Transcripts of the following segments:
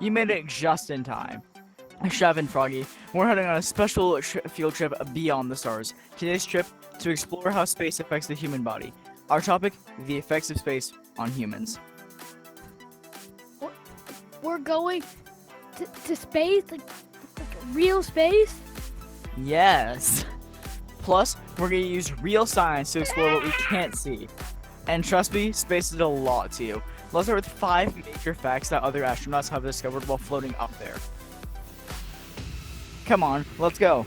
You made it just in time. Chef and Froggy, we're heading on a special field trip beyond the stars. Today's trip to explore how space affects the human body. Our topic, the effects of space on humans. We're going to space? Like real space? Yes. Plus, we're going to use real science to explore what we can't see. And trust me, space is a lot to you. Let's start with 5 major facts that other astronauts have discovered while floating up there. Come on, let's go.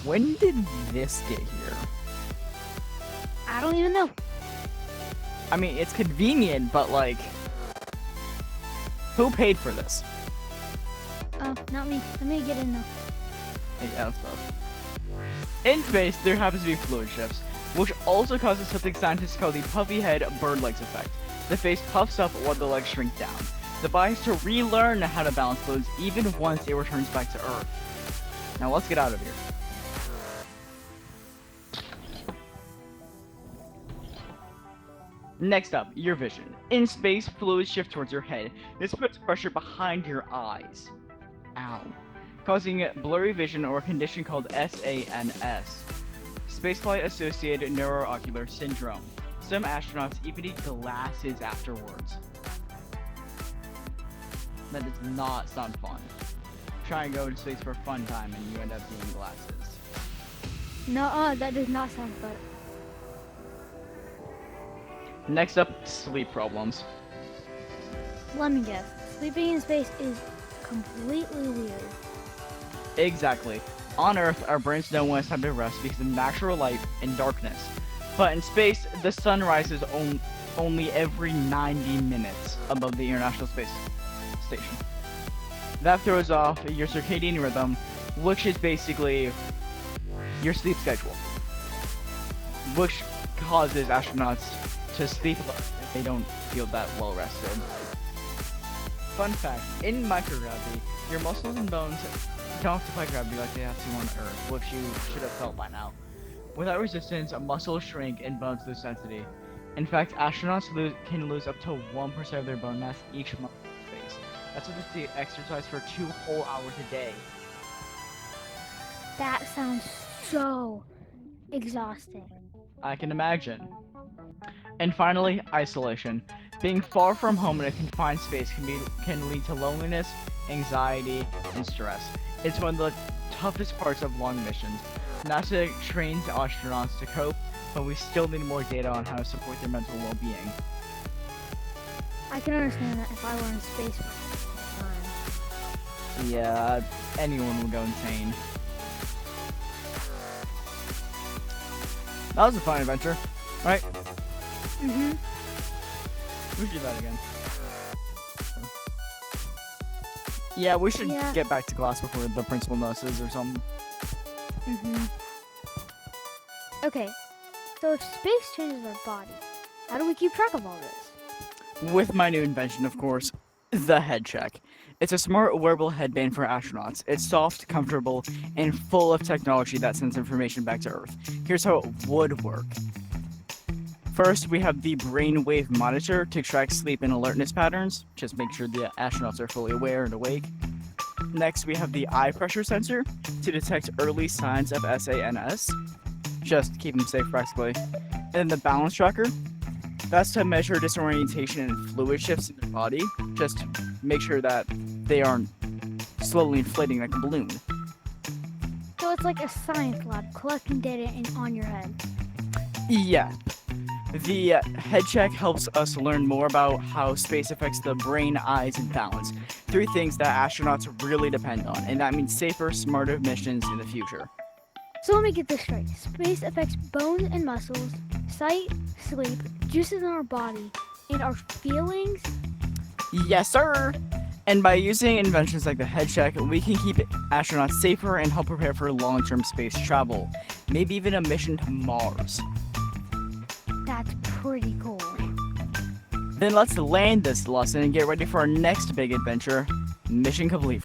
When did this get here? I don't even know. I mean, it's convenient, but like, who paid for this? Oh, not me. Let me get in though. Yeah, that's tough. In space, there happens to be fluid shifts, which also causes something scientists call the puffy head bird legs effect. The face puffs up while the legs shrink down. The body has to relearn how to balance fluids even once it returns back to Earth. Now let's get out of here. Next up, your vision. In space, fluids shift towards your head. This puts pressure behind your eyes. Ow. Causing blurry vision or a condition called SANS. Spaceflight Associated Neuroocular Syndrome. Some astronauts even need glasses afterwards. That does not sound fun. Try and go to space for a fun time and you end up needing glasses. No, that does not sound fun. Next up, sleep problems. Let me guess. Sleeping in space is completely weird. Exactly. On Earth, our brains know when it's time to rest because of natural light and darkness. But in space, the sun rises only every 90 minutes above the International Space Station. That throws off your circadian rhythm, which is basically your sleep schedule, which causes astronauts to sleep if they don't feel that well rested. Fun fact, in microgravity, your muscles and bones don't have to fight gravity like they have to on Earth, which you should have felt by now. Without resistance, muscles shrink and bones lose density. In fact, astronauts can lose up to 1% of their bone mass each month in space. That's what they exercise for 2 whole hours a day. That sounds so exhausting. I can imagine. And finally, isolation. Being far from home in a confined space can lead to loneliness, anxiety, and stress. It's one of the toughest parts of long missions. NASA trains astronauts to cope, but we still need more data on how to support their mental well-being. I can understand that if I were in space for a time. Yeah, anyone would go insane. That was a fun adventure, right? Mm-hmm. We should do that again. Yeah, we should get back to class before the principal notices or something. Mm-hmm. Okay, so if space changes our body, how do we keep track of all this? With my new invention, of course, the head check. It's a smart wearable headband for astronauts. It's soft, comfortable, and full of technology that sends information back to Earth. Here's how it would work. First, we have the brainwave monitor to track sleep and alertness patterns. Just make sure the astronauts are fully aware and awake. Next, we have the eye pressure sensor to detect early signs of SANS. Just keep them safe, practically. And then the balance tracker. That's to measure disorientation and fluid shifts in their body. Just make sure that they aren't slowly inflating like a balloon. So it's like a science lab collecting data on your head. Yeah. The head check helps us learn more about how space affects the brain, eyes, and balance. 3 things that astronauts really depend on, and that means safer, smarter missions in the future. So let me get this straight. Space affects bones and muscles, sight, sleep, juices in our body, and our feelings? Yes, sir! And by using inventions like the head check, we can keep astronauts safer and help prepare for long-term space travel. Maybe even a mission to Mars. That's pretty cool. Then let's land this lesson and get ready for our next big adventure. Mission complete.